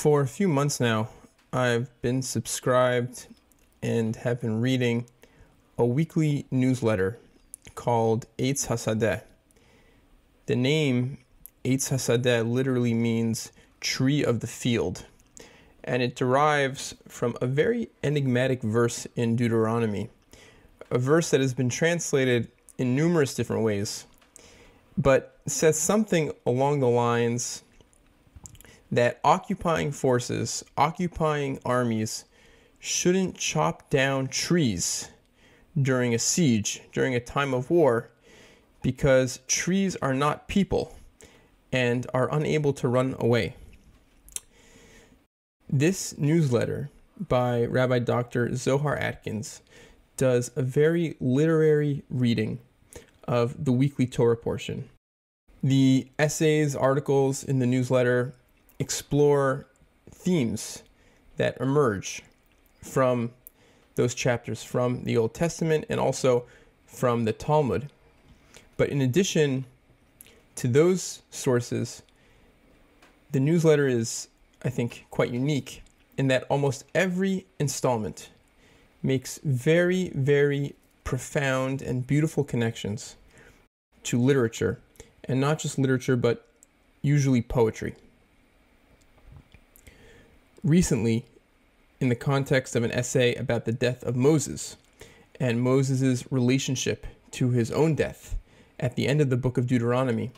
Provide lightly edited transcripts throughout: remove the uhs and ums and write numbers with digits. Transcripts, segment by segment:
For a few months now, I've been subscribed and have been reading a weekly newsletter called Etz Hasadeh. The name Etz Hasadeh literally means tree of the field, and it derives from a very enigmatic verse in Deuteronomy, a verse that has been translated in numerous different ways, but says something along the lines that occupying forces, occupying armies, shouldn't chop down trees during a siege, during a time of war, because trees are not people and are unable to run away. This newsletter by Rabbi Dr. Zohar Atkins does a very literary reading of the weekly Torah portion. The essays, articles in the newsletter explore themes that emerge from those chapters, from the Old Testament and also from the Talmud. But in addition to those sources, the newsletter is, I think, quite unique in that almost every installment makes very, very profound and beautiful connections to literature, and not just literature, but usually poetry. Recently, in the context of an essay about the death of Moses and Moses' relationship to his own death at the end of the book of Deuteronomy,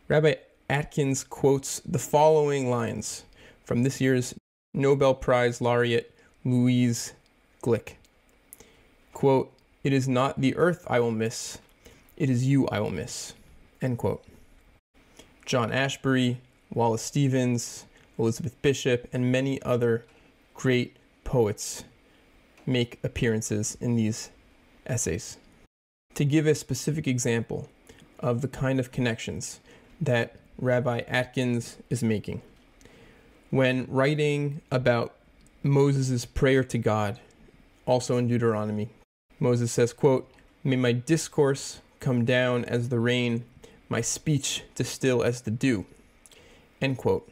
Rabbi Atkins quotes the following lines from this year's Nobel Prize laureate Louise Glick. Quote, "It is not the earth I will miss, it is you I will miss." End quote. John Ashbery, Wallace Stevens, Elizabeth Bishop, and many other great poets make appearances in these essays. To give a specific example of the kind of connections that Rabbi Atkins is making, when writing about Moses' prayer to God, also in Deuteronomy, Moses says, quote, "May my discourse come down as the rain, my speech distill as the dew." End quote.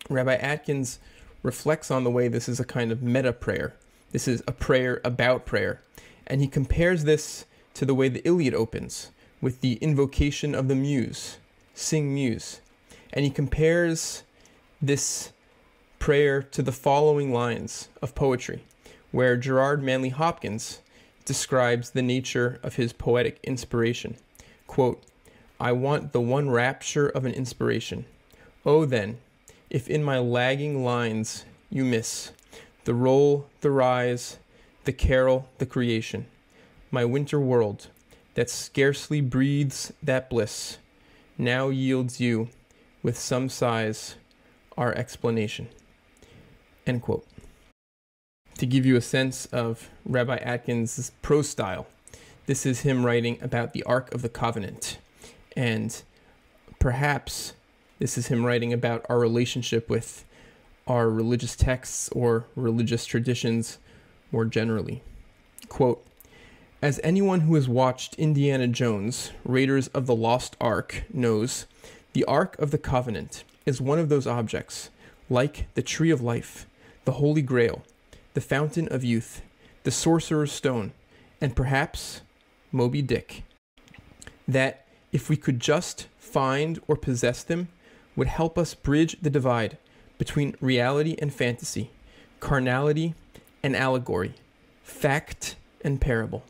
Rabbi Atkins reflects on the way this is a kind of meta prayer. This is a prayer about prayer. And he compares this to the way the Iliad opens with the invocation of the muse, sing muse. And he compares this prayer to the following lines of poetry, where Gerard Manley Hopkins describes the nature of his poetic inspiration. Quote, "I want the one rapture of an inspiration. Oh, then, if in my lagging lines you miss the roll, the rise, the carol, the creation, my winter world that scarcely breathes that bliss, now yields you with some sighs our explanation." End quote. To give you a sense of Rabbi Atkins' prose style, this is him writing about the Ark of the Covenant, and perhaps this is him writing about our relationship with our religious texts or religious traditions more generally. Quote, "As anyone who has watched Indiana Jones, Raiders of the Lost Ark, knows, the Ark of the Covenant is one of those objects, like the Tree of Life, the Holy Grail, the Fountain of Youth, the Sorcerer's Stone, and perhaps Moby Dick, that if we could just find or possess them, would help us bridge the divide between reality and fantasy, carnality and allegory, fact and parable.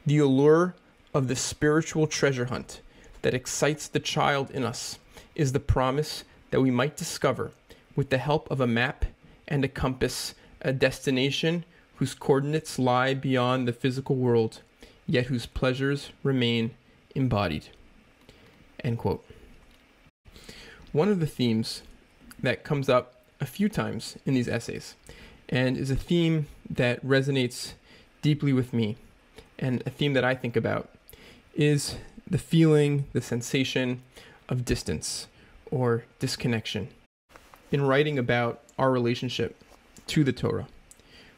The allure of the spiritual treasure hunt that excites the child in us is the promise that we might discover, with the help of a map and a compass, a destination whose coordinates lie beyond the physical world, yet whose pleasures remain embodied." End quote. One of the themes that comes up a few times in these essays, and is a theme that resonates deeply with me, and a theme that I think about, is the feeling, the sensation of distance or disconnection. In writing about our relationship to the Torah,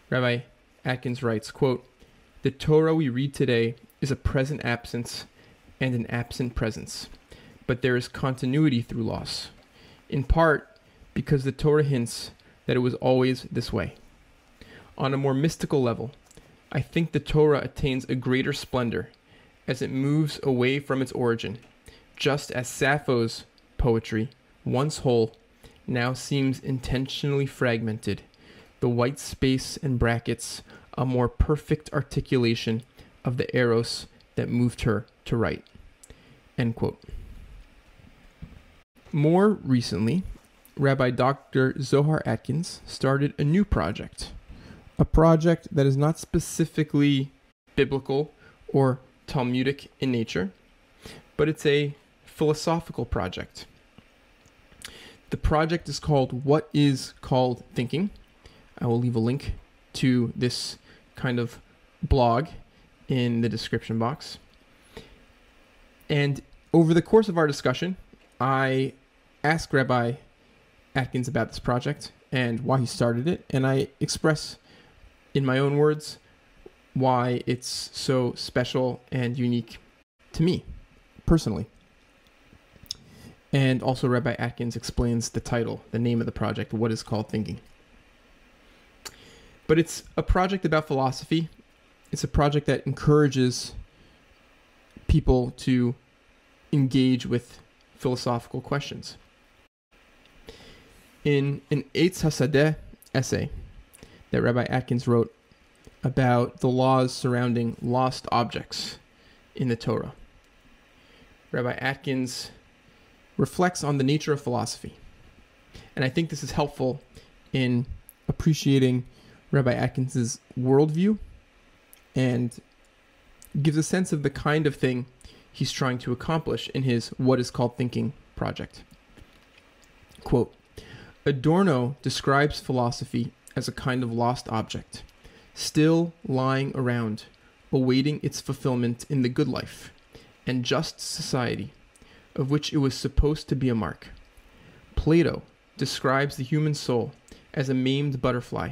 Rabbi Atkins writes, quote, "The Torah we read today is a present absence and an absent presence, but there is continuity through loss, in part because the Torah hints that it was always this way. On a more mystical level, I think the Torah attains a greater splendor as it moves away from its origin, just as Sappho's poetry, once whole, now seems intentionally fragmented, the white space and brackets a more perfect articulation of the eros that moved her to write. End quote. More recently, Rabbi Dr. Zohar Atkins started a new project, a project that is not specifically biblical or Talmudic in nature, but it's a philosophical project. The project is called What is Called Thinking. I will leave a link to this kind of blog in the description box. And over the course of our discussion, I asked Rabbi Atkins about this project and why he started it, and I express in my own words why it's so special and unique to me personally. And also Rabbi Atkins explains the title, the name of the project, What is Called Thinking. But it's a project about philosophy. It's a project that encourages people to engage with philosophical questions. In an Etz Hasadeh essay that Rabbi Atkins wrote about the laws surrounding lost objects in the Torah, Rabbi Atkins reflects on the nature of philosophy. And I think this is helpful in appreciating Rabbi Atkins's worldview and gives a sense of the kind of thing he's trying to accomplish in his What is Called Thinking project. Quote, Adorno describes philosophy as a kind of lost object, still lying around, awaiting its fulfillment in the good life and just society, of which it was supposed to be a mark. Plato describes the human soul as a maimed butterfly,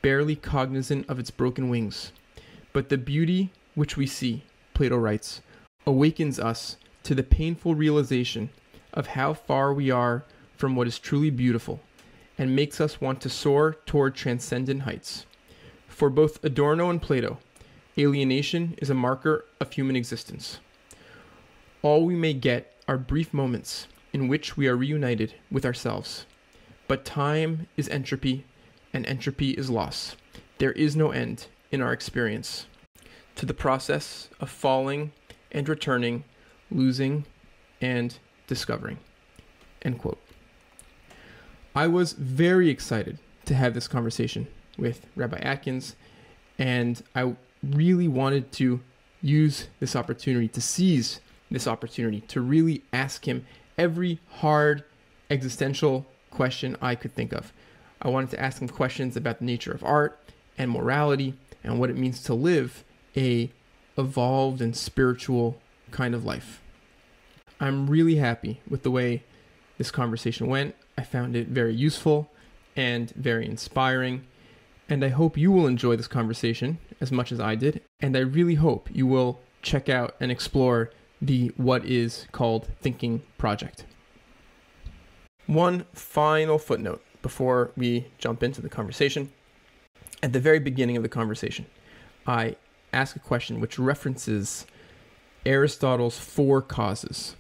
barely cognizant of its broken wings. But the beauty which we see, Plato writes, awakens us to the painful realization of how far we are from what is truly beautiful, and makes us want to soar toward transcendent heights. For both Adorno and Plato, alienation is a marker of human existence. All we may get are brief moments in which we are reunited with ourselves. But time is entropy, and entropy is loss. There is no end in our experience to the process of falling and returning, losing and discovering. End quote. I was very excited to have this conversation with Rabbi Atkins, and I really wanted to use this opportunity, to seize this opportunity, to really ask him every hard existential question I could think of. I wanted to ask him questions about the nature of art and morality and what it means to live a evolved and spiritual kind of life. I'm really happy with the way this conversation went. I found it very useful and very inspiring, and I hope you will enjoy this conversation as much as I did, and I really hope you will check out and explore the What is Called Thinking project. One final footnote before we jump into the conversation. At the very beginning of the conversation, I ask a question which references Aristotle's four causes.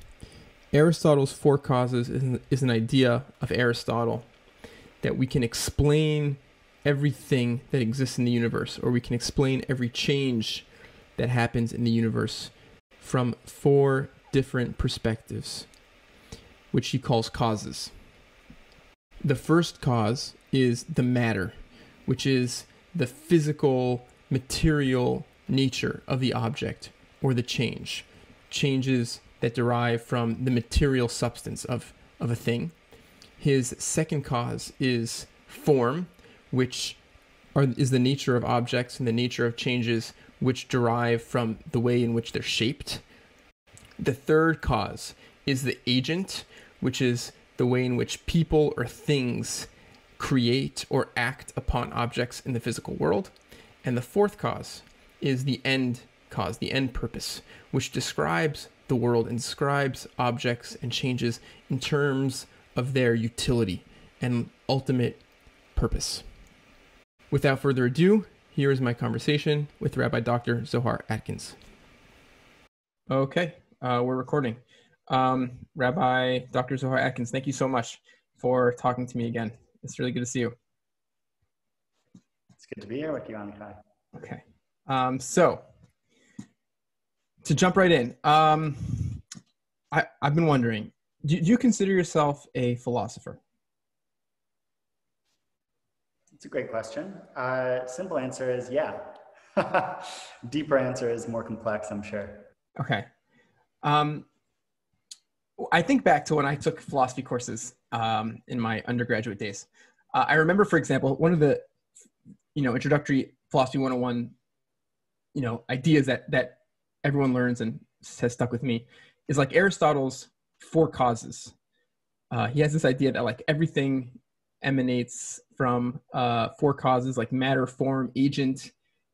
Aristotle's four causes is an idea of Aristotle that we can explain everything that exists in the universe, or we can explain every change that happens in the universe from four different perspectives, which he calls causes. The first cause is the matter, which is the physical, material nature of the object or the changes that derive from the material substance of a thing. His second cause is form, which is the nature of objects and the nature of changes which derive from the way in which they're shaped. The third cause is the agent, which is the way in which people or things create or act upon objects in the physical world. And the fourth cause is the end cause, the end purpose, which describes the world and describes objects and changes in terms of their utility and ultimate purpose. Without further ado, here is my conversation with Rabbi Dr. Zohar Atkins. Okay, we're recording. Rabbi Dr. Zohar Atkins, thank you so much for talking to me again. It's really good to see you. It's good to be here with you, Anikai. Okay, so to jump right in, I've been wondering, do you consider yourself a philosopher? It's a great question. Simple answer is yeah. Deeper answer is more complex, I'm sure. Okay. I think back to when I took philosophy courses in my undergraduate days. I remember, for example, one of the introductory philosophy 101 ideas that everyone learns and has stuck with me is like Aristotle's four causes. He has this idea that like everything emanates from four causes, like matter, form, agent,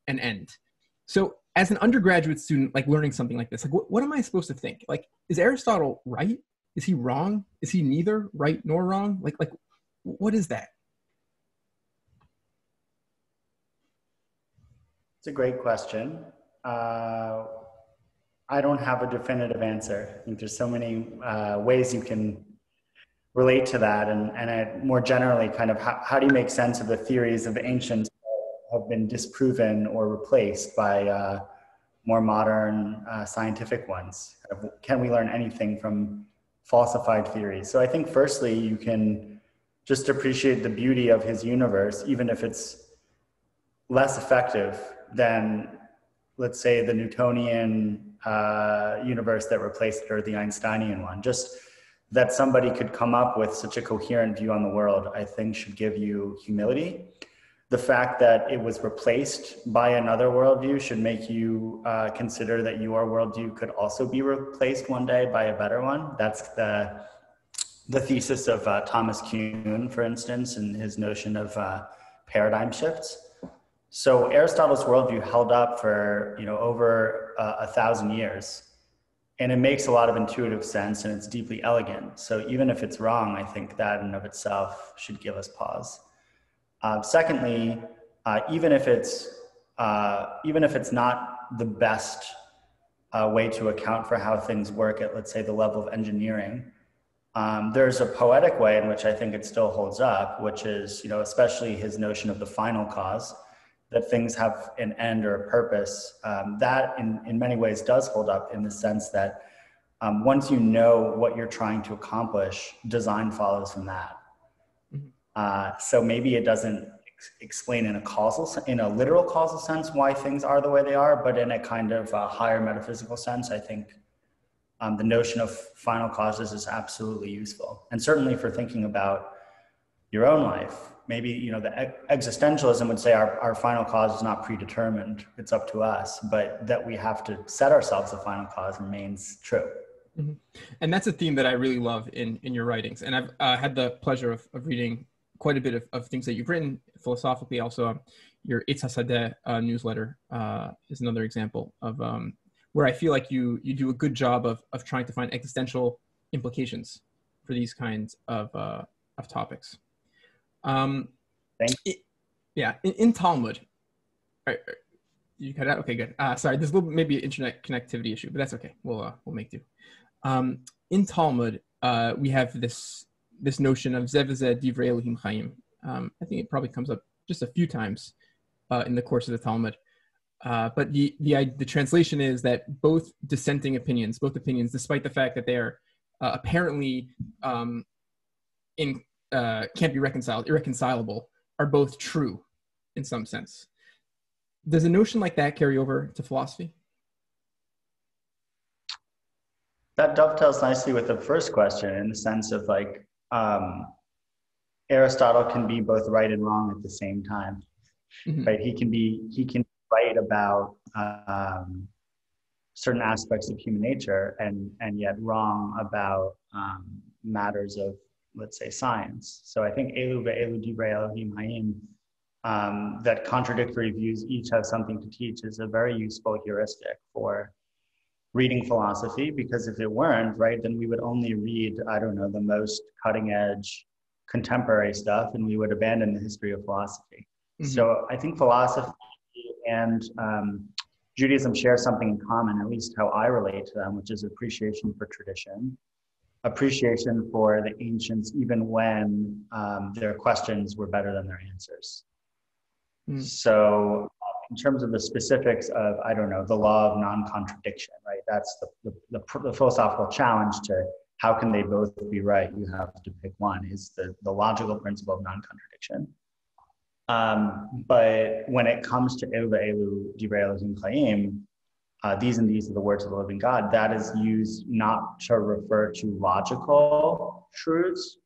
and end. So as an undergraduate student, like learning something like this, like what am I supposed to think? Like, is Aristotle right? Is he wrong? Is he neither right nor wrong? Like what is that? It's a great question. I don't have a definitive answer. I think there's so many ways you can relate to that, and more generally, kind of how do you make sense of the theories of ancients that have been disproven or replaced by more modern scientific ones? Can we learn anything from falsified theories? So I think firstly, you can just appreciate the beauty of his universe, even if it's less effective than, let's say, the Newtonian universe that replaced it, or the Einsteinian one. Just that somebody could come up with such a coherent view on the world, I think should give you humility. The fact that it was replaced by another worldview should make you consider that your worldview could also be replaced one day by a better one. That's the thesis of Thomas Kuhn, for instance, and his notion of paradigm shifts. So Aristotle's worldview held up for over 1,000 years. And it makes a lot of intuitive sense, and it's deeply elegant. So even if it's wrong, I think that in and of itself should give us pause. Secondly, even if it's not the best way to account for how things work at, let's say, the level of engineering, there's a poetic way in which I think it still holds up, which is, especially his notion of the final cause, that things have an end or a purpose. That in many ways does hold up, in the sense that once you know what you're trying to accomplish, design follows from that. So maybe it doesn't explain in a literal causal sense why things are the way they are, but in a kind of higher metaphysical sense, I think the notion of final causes is absolutely useful. And certainly for thinking about your own life. Maybe, the existentialism would say our final cause is not predetermined, it's up to us, but that we have to set ourselves a final cause remains true. Mm-hmm. And that's a theme that I really love in your writings. And I've had the pleasure of reading quite a bit of things that you've written philosophically. Also, your Etz Hasadeh newsletter is another example of where I feel like you do a good job of trying to find existential implications for these kinds of topics. In Talmud, you cut out? Okay, good. Sorry, there's a little maybe an internet connectivity issue, but that's okay. We'll make do. In Talmud, we have this notion of Zev v'zeh divrei Elohim Chaim. I think it probably comes up just a few times in the course of the Talmud. But the translation is that both opinions, despite the fact that they are apparently can't be irreconcilable, are both true in some sense. Does a notion like that carry over to philosophy? That dovetails nicely with the first question, in the sense of Aristotle can be both right and wrong at the same time. Mm-hmm. Right? He can write about certain aspects of human nature and yet wrong about matters of, let's say, science. So I think Elu ve'elu divrei Elohim hayim, that contradictory views each have something to teach, is a very useful heuristic for reading philosophy, because if it weren't, right, then we would only read, I don't know, the most cutting edge contemporary stuff, and we would abandon the history of philosophy. Mm-hmm. So I think philosophy and Judaism share something in common, at least how I relate to them, which is appreciation for tradition, appreciation for the ancients, even when their questions were better than their answers. Mm. So in terms of the specifics of, I don't know, the law of non-contradiction, right? That's the philosophical challenge to how can they both be right? You have to pick one, is the logical principle of non-contradiction. But when it comes to Elu Elu Divrei Elohim Chaim, these and these are the words of the living God, that is used not to refer to logical truths,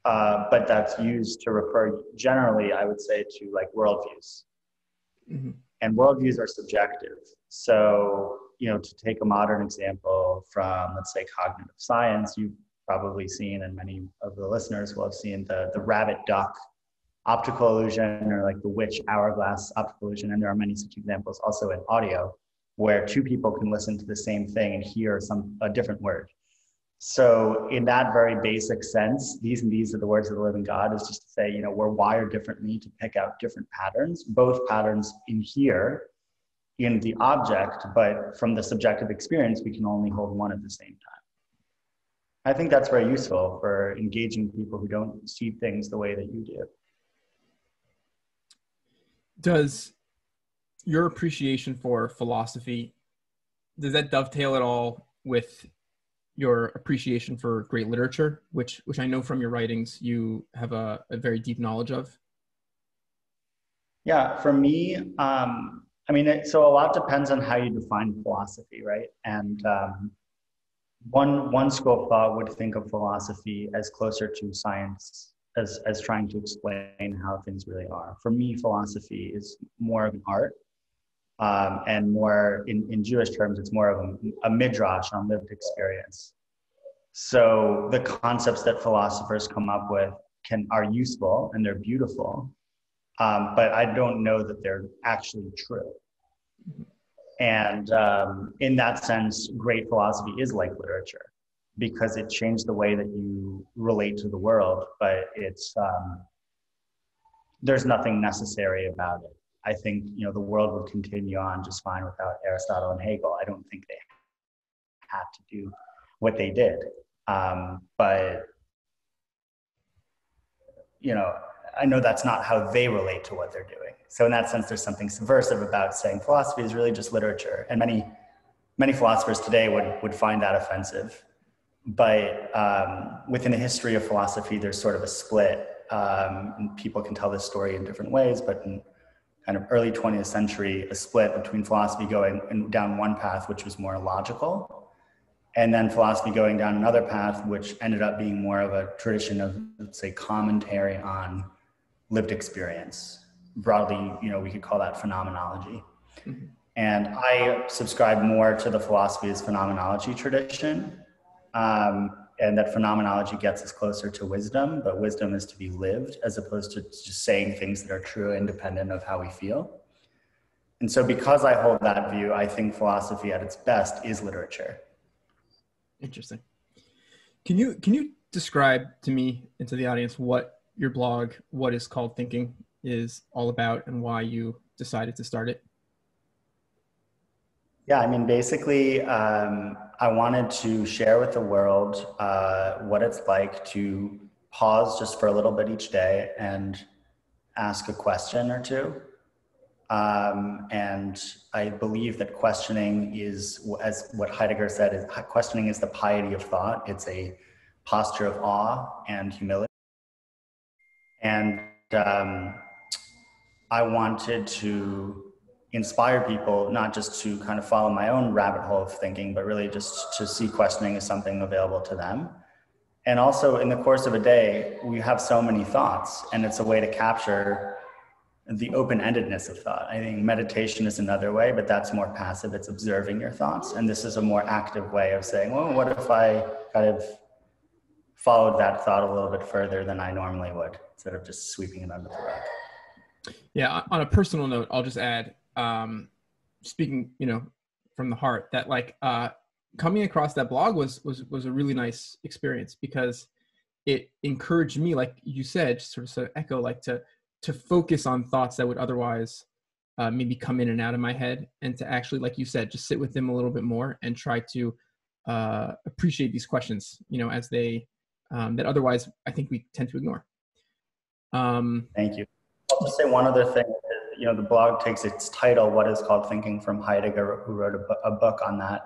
but that's used to refer generally, I would say, to like worldviews. Mm-hmm. And worldviews are subjective. So, to take a modern example from, let's say, cognitive science, you've probably seen, and many of the listeners will have seen the rabbit duck optical illusion, or like the witch hourglass optical illusion. And there are many such examples also in audio, where two people can listen to the same thing and hear a different word. So in that very basic sense, these and these are the words of the living God, is just to say, we're wired differently to pick out different patterns, both patterns in here, in the object, but from the subjective experience, we can only hold one at the same time. I think that's very useful for engaging people who don't see things the way that you do. Does your appreciation for philosophy, does that dovetail at all with your appreciation for great literature, which I know from your writings you have a very deep knowledge of? Yeah, for me, so a lot depends on how you define philosophy, right? And one school of thought would think of philosophy as closer to science, as trying to explain how things really are. For me, philosophy is more of an art, and more, in Jewish terms, it's more of a midrash on lived experience. So the concepts that philosophers come up with are useful and they're beautiful, but I don't know that they're actually true. And in that sense, great philosophy is like literature, because it changed the way that you relate to the world, but there's nothing necessary about it. I think, the world would continue on just fine without Aristotle and Hegel. I don't think they had to do what they did. But, I know that's not how they relate to what they're doing. So in that sense, there's something subversive about saying philosophy is really just literature. And many philosophers today would find that offensive. But within the history of philosophy, there's sort of a split. And people can tell this story in different ways, but in kind of early 20th century, a split between philosophy going down one path, which was more logical, and then philosophy going down another path, which ended up being more of a tradition of, let's say, commentary on lived experience. Broadly, we could call that phenomenology. Mm-hmm. And I subscribe more to the philosophy as phenomenology tradition, and that phenomenology gets us closer to wisdom, but wisdom is to be lived as opposed to just saying things that are true independent of how we feel. And so because I hold that view, I think philosophy at its best is literature. Interesting. Can you describe to me and to the audience what your blog, What Is Called Thinking, is all about and why you decided to start it? Yeah, basically, I wanted to share with the world what it's like to pause just for a little bit each day and ask a question or two. And I believe that questioning is, as what Heidegger said, questioning is the piety of thought. It's a posture of awe and humility. And I wanted to inspire people not just to kind of follow my own rabbit hole of thinking, but really just to see questioning as something available to them. And also in the course of a day, we have so many thoughts, and it's a way to capture the open-endedness of thought. I think meditation is another way, but that's more passive. It's observing your thoughts. And this is a more active way of saying, well, what if I kind of followed that thought a little bit further than I normally would, instead of just sweeping it under the rug? Yeah, on a personal note, I'll just add, speaking, from the heart, that coming across that blog was a really nice experience, because it encouraged me, like you said, sort of echo, like to focus on thoughts that would otherwise maybe come in and out of my head, and to actually, like you said, just sit with them a little bit more and try to appreciate these questions, as they that otherwise I think we tend to ignore. Thank you. I'll just say one other thing. The blog takes its title, What is Called Thinking, from Heidegger, who wrote a book on that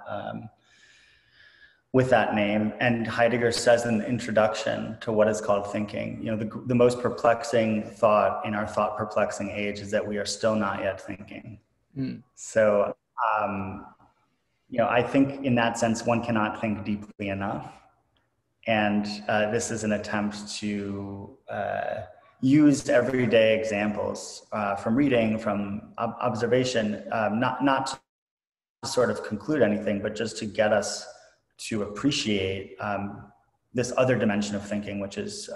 with that name. And Heidegger says in the introduction to What is Called Thinking, the most perplexing thought in our thought perplexing age is that we are still not yet thinking. So, I think in that sense, one cannot think deeply enough. And this is an attempt to use everyday examples from reading, from observation, not to sort of conclude anything, but just to get us to appreciate this other dimension of thinking, which is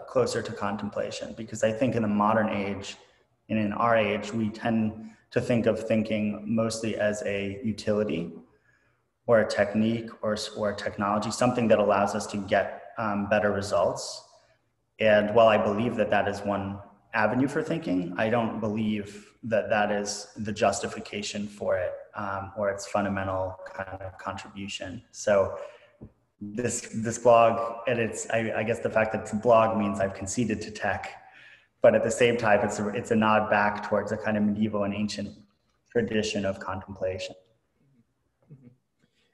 closer to contemplation. Because I think in the modern age, and in our age, we tend to think of thinking mostly as a utility or a technique or a technology, something that allows us to get better results. And while I believe that that is one avenue for thinking, I don't believe that that is the justification for it or its fundamental kind of contribution. So this blog, and I guess the fact that it's a blog means I've conceded to tech, but at the same time, it's a nod back towards a kind of medieval and ancient tradition of contemplation.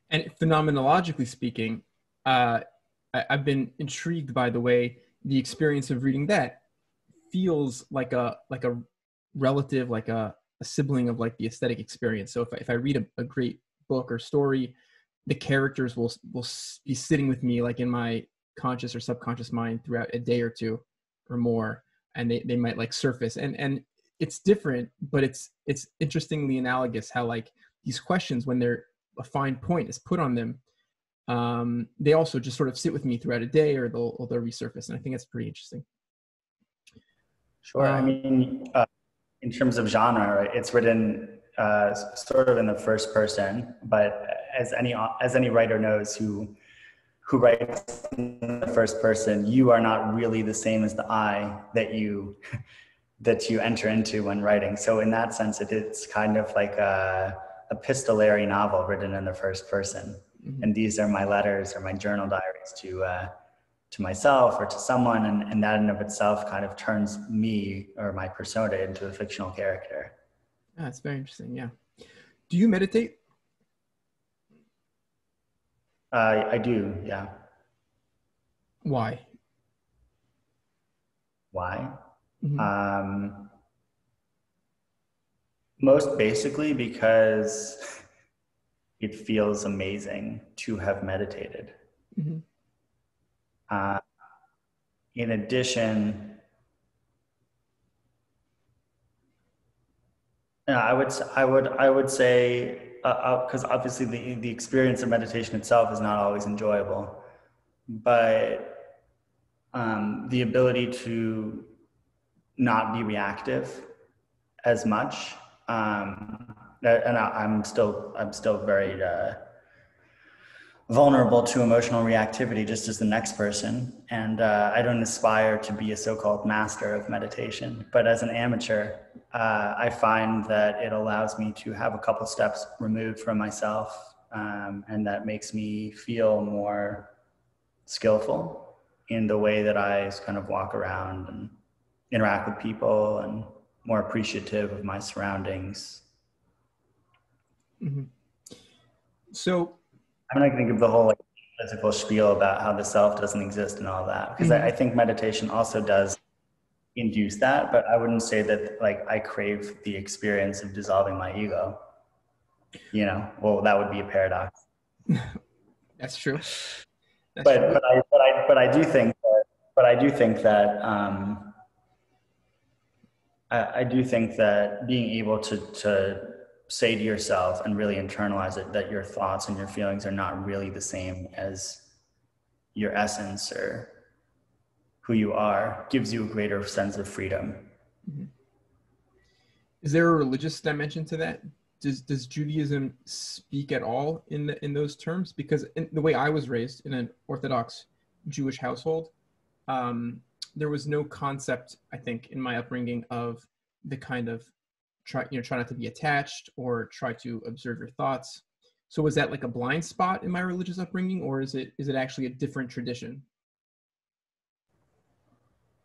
And phenomenologically speaking, I've been intrigued by the way the experience of reading that feels like a relative, like a sibling of like the aesthetic experience. So if I read a great book or story, the characters will be sitting with me like in my conscious or subconscious mind throughout a day or two or more, and they might like surface. And it's different, but it's interestingly analogous how like these questions, when a fine point is put on them, they also just sort of sit with me throughout a day, or they'll resurface. And I think that's pretty interesting. Sure. I mean, in terms of genre, right, it's written sort of in the first person, but as any writer knows who writes in the first person, you are not really the same as the I that you enter into when writing. So in that sense, it's kind of like a epistolary novel written in the first person. Mm-hmm. And these are my letters or my journal diaries to myself or to someone, and that in of itself kind of turns me or my persona into a fictional character. Yeah, that's very interesting. Yeah. Do you meditate? I do, yeah. Why? Mm-hmm. Most basically because it feels amazing to have meditated. Mm-hmm. In addition, I would say, because obviously the experience of meditation itself is not always enjoyable, but the ability to not be reactive as much, and I'm still very vulnerable to emotional reactivity, just as the next person. And I don't aspire to be a so-called master of meditation, but as an amateur, I find that it allows me to have a couple steps removed from myself, and that makes me feel more skillful in the way that I kind of walk around and interact with people, and more appreciative of my surroundings. Mm-hmm. So I'm not going to give the whole physical spiel about how the self doesn't exist and all that, because I think meditation also does induce that, but I wouldn't say that I crave the experience of dissolving my ego. Well, that would be a paradox. That's true. But I do think that being able to say to yourself and really internalize it, that your thoughts and your feelings are not really the same as your essence or who you are, gives you a greater sense of freedom. Mm-hmm. Is there a religious dimension to that? Does Judaism speak at all in those terms? Because in the way I was raised in an Orthodox Jewish household, there was no concept, I think, in my upbringing of the kind of try not to be attached or try to observe your thoughts. So was that like a blind spot in my religious upbringing, or is it actually a different tradition?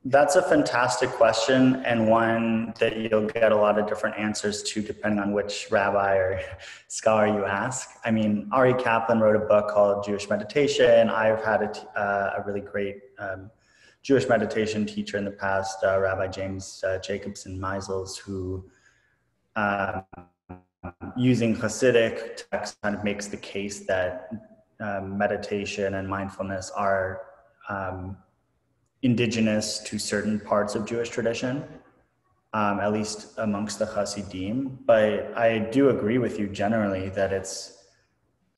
That's a fantastic question, and one that you'll get a lot of different answers to depending on which rabbi or scholar you ask. I mean, Ari Kaplan wrote a book called Jewish Meditation. I've had a really great Jewish meditation teacher in the past, Rabbi James Jacobson Meisels, who using Hasidic text kind of makes the case that meditation and mindfulness are indigenous to certain parts of Jewish tradition, at least amongst the Hasidim. But I do agree with you generally that it's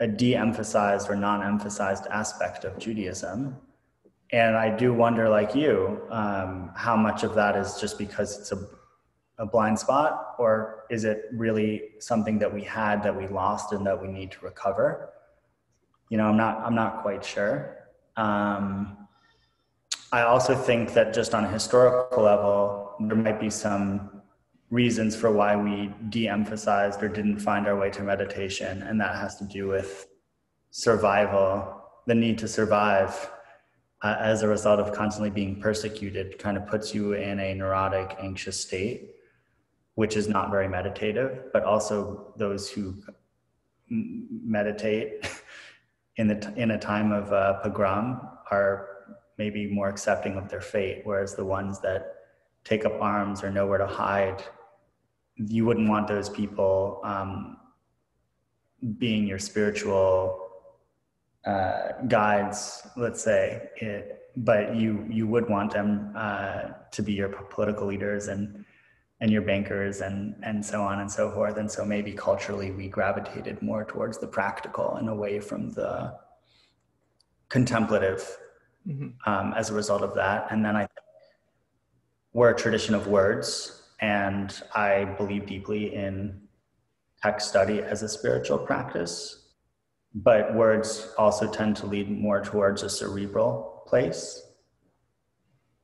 a de-emphasized or non-emphasized aspect of Judaism. And I do wonder, like you, how much of that is just because it's a blind spot, or is it really something that we had that we lost and that we need to recover? You know, I'm not quite sure. I also think that just on a historical level, there might be some reasons for why we de-emphasized or didn't find our way to meditation. And that has to do with survival, the need to survive as a result of constantly being persecuted kind of puts you in a neurotic, anxious state, which is not very meditative, but also those who meditate in a time of pogrom are maybe more accepting of their fate, whereas the ones that take up arms or nowhere to hide, you wouldn't want those people being your spiritual guides, let's say, but you would want them to be your political leaders and your bankers and so on and so forth. And so maybe culturally we gravitated more towards the practical and away from the contemplative. As a result of that. And then I think we're a tradition of words, and I believe deeply in text study as a spiritual practice, but words also tend to lead more towards a cerebral place.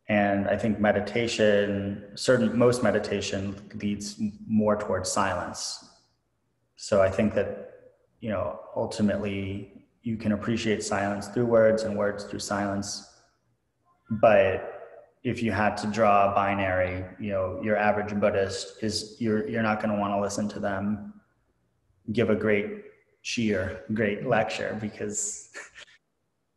And I think most meditation leads more towards silence. So I think that, you know, ultimately you can appreciate silence through words and words through silence. But if you had to draw a binary, you know, your average Buddhist you're not going to want to listen to them give a great lecture, because,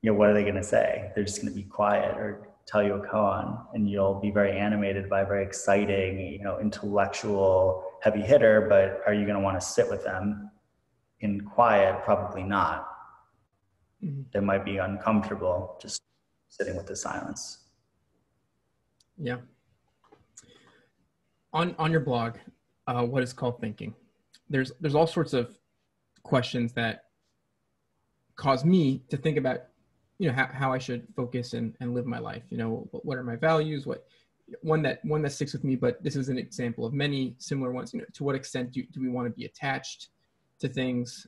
you know, what are they going to say? They're just going to be quiet or tell you a koan, and you'll be very animated by a very exciting, you know, intellectual heavy hitter, but are you going to want to sit with them in quiet? Probably not. They might be uncomfortable just sitting with the silence. Yeah. On your blog, what is called thinking, there's all sorts of questions that cause me to think about, you know, how I should focus and live my life. You know, what are my values? One that sticks with me, but this is an example of many similar ones. You know, to what extent do we want to be attached to things?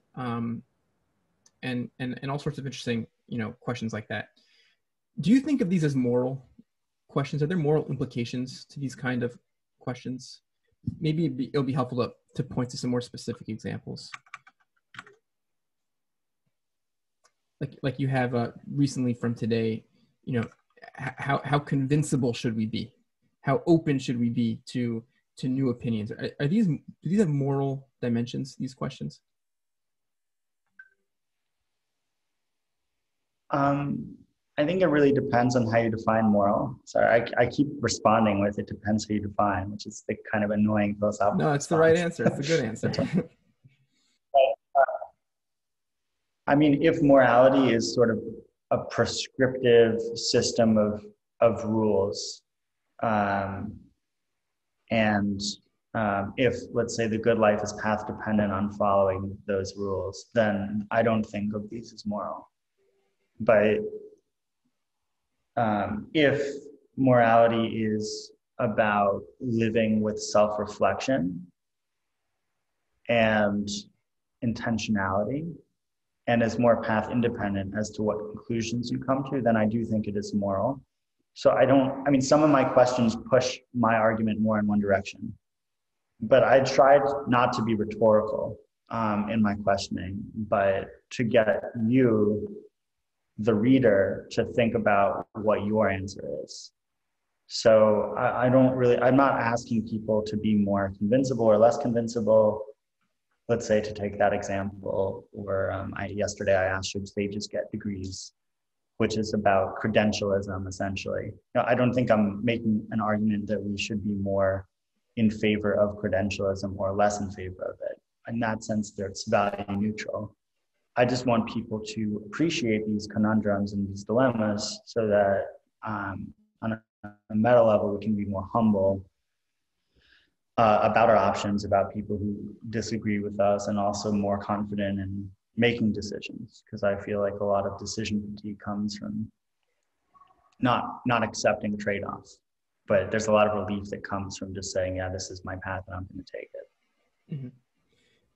And all sorts of interesting, you know, questions like that. Do you think of these as moral questions? Are there moral implications to these kind of questions? Maybe it'll be helpful to point to some more specific examples. Like you have recently from today, you know, how convincible should we be? How open should we be to new opinions? Do these have moral dimensions, these questions? I think it really depends on how you define moral. Sorry, I keep responding with it depends how you define, which is the kind of annoying philosophical No, it's the right answer. It's a good answer. I mean, if morality is sort of a prescriptive system of rules, if, let's say, the good life is path dependent on following those rules, then I don't think of these as moral. But if morality is about living with self-reflection and intentionality, and is more path independent as to what conclusions you come to, then I do think it is moral. So I mean, some of my questions push my argument more in one direction, but I tried not to be rhetorical in my questioning, but to get you, the reader, to think about what your answer is. So I don't really, I'm not asking people to be more convincible or less convincible. Let's say, to take that example, or yesterday I asked, should sages get degrees, which is about credentialism, essentially. I don't think I'm making an argument that we should be more in favor of credentialism or less in favor of it. In that sense, it's value neutral. I just want people to appreciate these conundrums and these dilemmas so that on a meta level, we can be more humble about our options, about people who disagree with us, and also more confident in making decisions. Because I feel like a lot of decision fatigue comes from not accepting the trade-offs. But there's a lot of relief that comes from just saying, yeah, this is my path and I'm going to take it. Mm-hmm.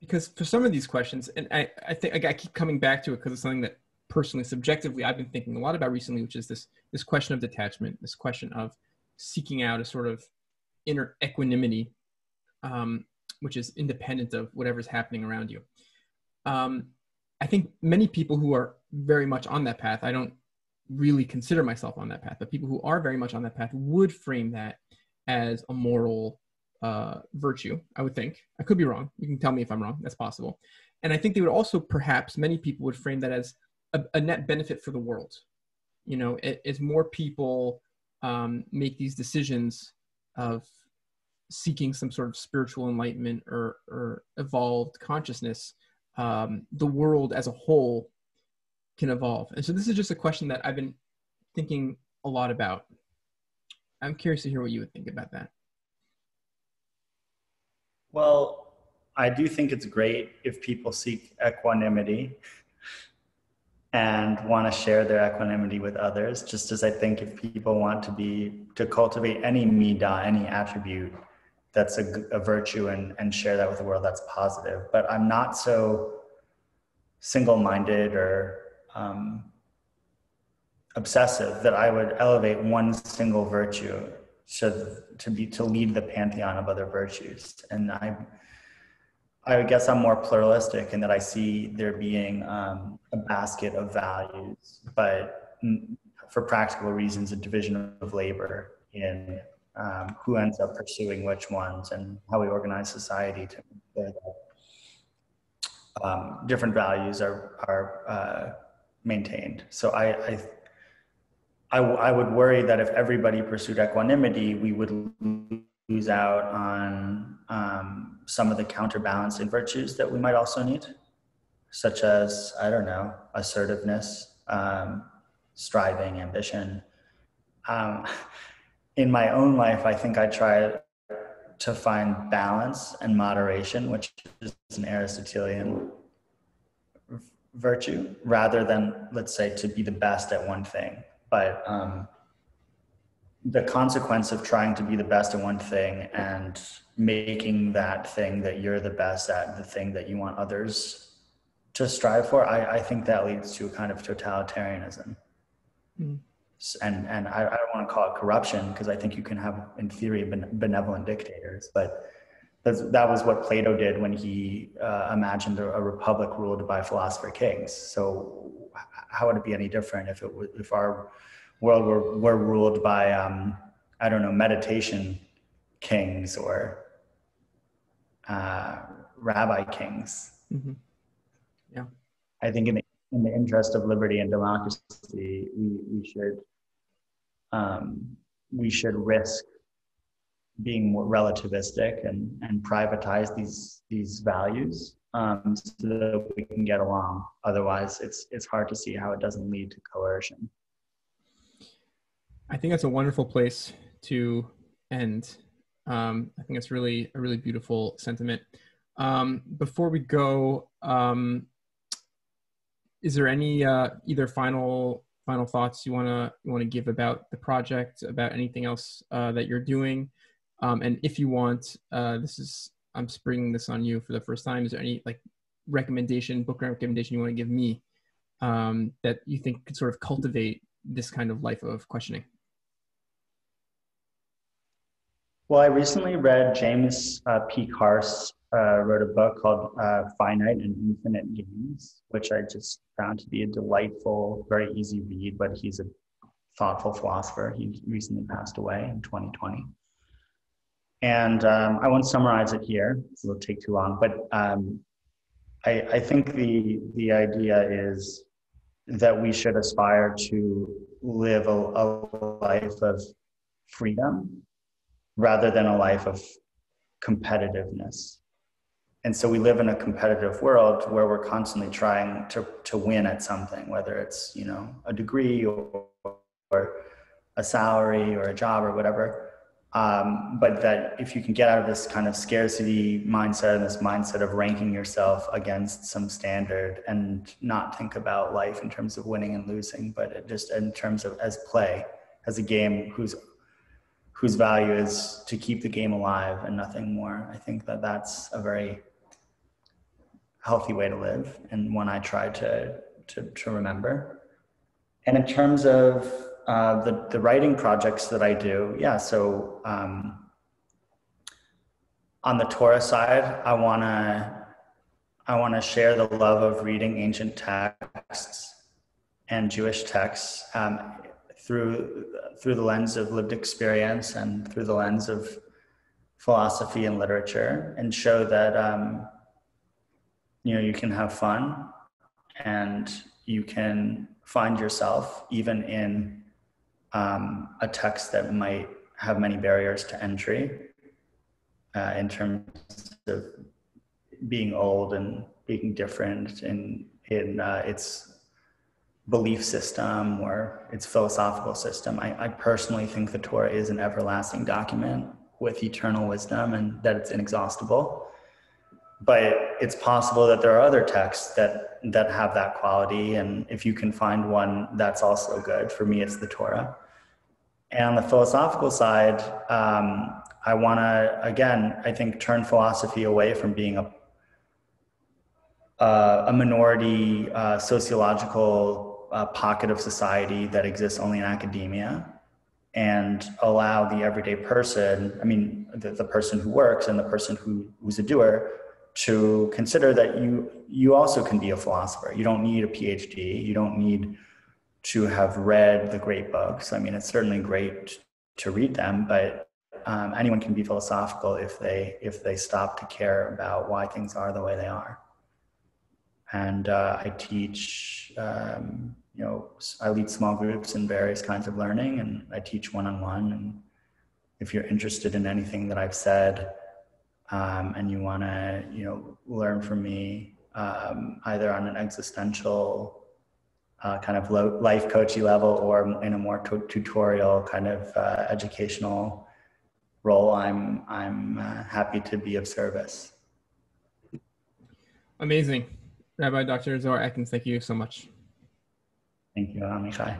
Because for some of these questions, and I think I keep coming back to it because it's something that personally, subjectively, I've been thinking a lot about recently, which is this question of detachment, this question of seeking out a sort of inner equanimity, which is independent of whatever's happening around you. I think many people who are very much on that path, I don't really consider myself on that path, but people who are very much on that path would frame that as a moral virtue, I would think. I could be wrong. You can tell me if I'm wrong. That's possible. And I think they would also, perhaps, many people would frame that as a net benefit for the world. You know, as more people make these decisions of seeking some sort of spiritual enlightenment or evolved consciousness, the world as a whole can evolve. And so this is just a question that I've been thinking a lot about. I'm curious to hear what you would think about that. Well, I do think it's great if people seek equanimity and want to share their equanimity with others, just as I think if people want to cultivate any midah, any attribute that's a virtue, and share that with the world, that's positive. But I'm not so single-minded or obsessive that I would elevate one single virtue to lead the pantheon of other virtues. And I guess I'm more pluralistic in that I see there being a basket of values, but for practical reasons, a division of labor in who ends up pursuing which ones and how we organize society to make sure that different values are maintained. So I would worry that if everybody pursued equanimity, we would lose out on some of the counterbalancing virtues that we might also need, such as, I don't know, assertiveness, striving, ambition. In my own life, I think I try to find balance and moderation, which is an Aristotelian virtue, rather than, let's say, to be the best at one thing. But the consequence of trying to be the best at one thing and making that thing that you're the best at the thing that you want others to strive for, I think that leads to a kind of totalitarianism. Mm. And I don't want to call it corruption, because I think you can have, in theory, benevolent dictators. But that was what Plato did when he imagined a republic ruled by philosopher kings. So how would it be any different if our world were ruled by, I don't know, meditation kings or rabbi kings? Mm-hmm. Yeah. I think in the interest of liberty and democracy, we should risk being more relativistic and privatize these values so that we can get along. Otherwise, it's hard to see how it doesn't lead to coercion. I think that's a wonderful place to end. I think it's really a really beautiful sentiment. Before we go, is there any either final thoughts you want to give about the project, about anything else that you're doing? And if you want, I'm springing this on you for the first time. Is there any book recommendation you want to give me that you think could sort of cultivate this kind of life of questioning? Well, I recently read James P. Carse wrote a book called Finite and Infinite Games, which I just found to be a delightful, very easy read, but he's a thoughtful philosopher. He recently passed away in 2020. And I won't summarize it here, it'll take too long, but I think the idea is that we should aspire to live a life of freedom rather than a life of competitiveness. And so we live in a competitive world where we're constantly trying to win at something, whether it's, you know, a degree or a salary or a job or whatever. But that if you can get out of this kind of scarcity mindset and this mindset of ranking yourself against some standard and not think about life in terms of winning and losing, but just in terms of as play, as a game whose value is to keep the game alive and nothing more. I think that that's a very healthy way to live and one I try to remember. And in terms of the writing projects that I do, yeah, so on the Torah side, I wanna share the love of reading ancient texts and Jewish texts through the lens of lived experience and through the lens of philosophy and literature, and show that you know, you can have fun and you can find yourself even in a text that might have many barriers to entry in terms of being old and being different in its belief system or its philosophical system. I personally think the Torah is an everlasting document with eternal wisdom and that it's inexhaustible. But it's possible that there are other texts that have that quality, and if you can find one, that's also good. For me, it's the Torah. And on the philosophical side, I want to, again, I think, turn philosophy away from being a minority sociological pocket of society that exists only in academia, and allow the everyday person, I mean, the person who works and the person who's a doer, to consider that you also can be a philosopher. You don't need a PhD. You don't need to have read the great books. I mean, it's certainly great to read them, but anyone can be philosophical if they stop to care about why things are the way they are. And I teach, you know, I lead small groups in various kinds of learning, and I teach one-on-one. And if you're interested in anything that I've said, and you want to, you know, learn from me, either on an existential kind of life coachy level or in a more tutorial kind of educational role, I'm happy to be of service. Amazing. Rabbi Dr. Zohar Atkins, thank you so much. Thank you, Amichai.